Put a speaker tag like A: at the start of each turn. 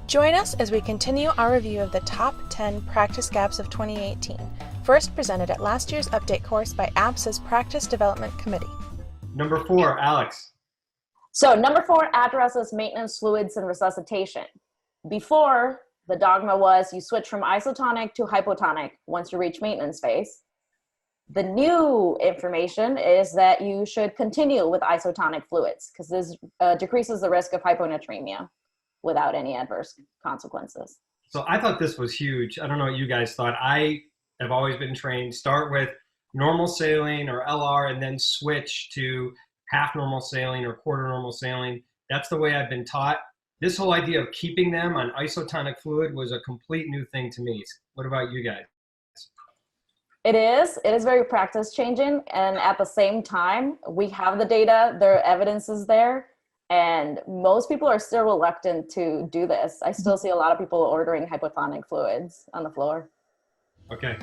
A: Join us as we continue our review of the top 10 practice gaps of 2018, first presented at last year's update course by APSA's Practice Development Committee.
B: Number 4, Alex.
C: So number 4 addresses maintenance fluids and resuscitation. Before, the dogma was you switch from isotonic to hypotonic once you reach maintenance phase. The new information is that you should continue with isotonic fluids because this decreases the risk of hyponatremia without any adverse consequences.
B: So I thought this was huge. I don't know what you guys thought. I have always been trained, start with normal saline or LR and then switch to half normal saline or quarter normal saline. That's the way I've been taught. This whole idea of keeping them on isotonic fluid was a complete new thing to me. What about you guys?
C: It is very practice changing. And at the same time, we have the data, the evidence is there. And most people are still reluctant to do this. I still see a lot of people ordering hypotonic fluids on the floor.
B: Okay.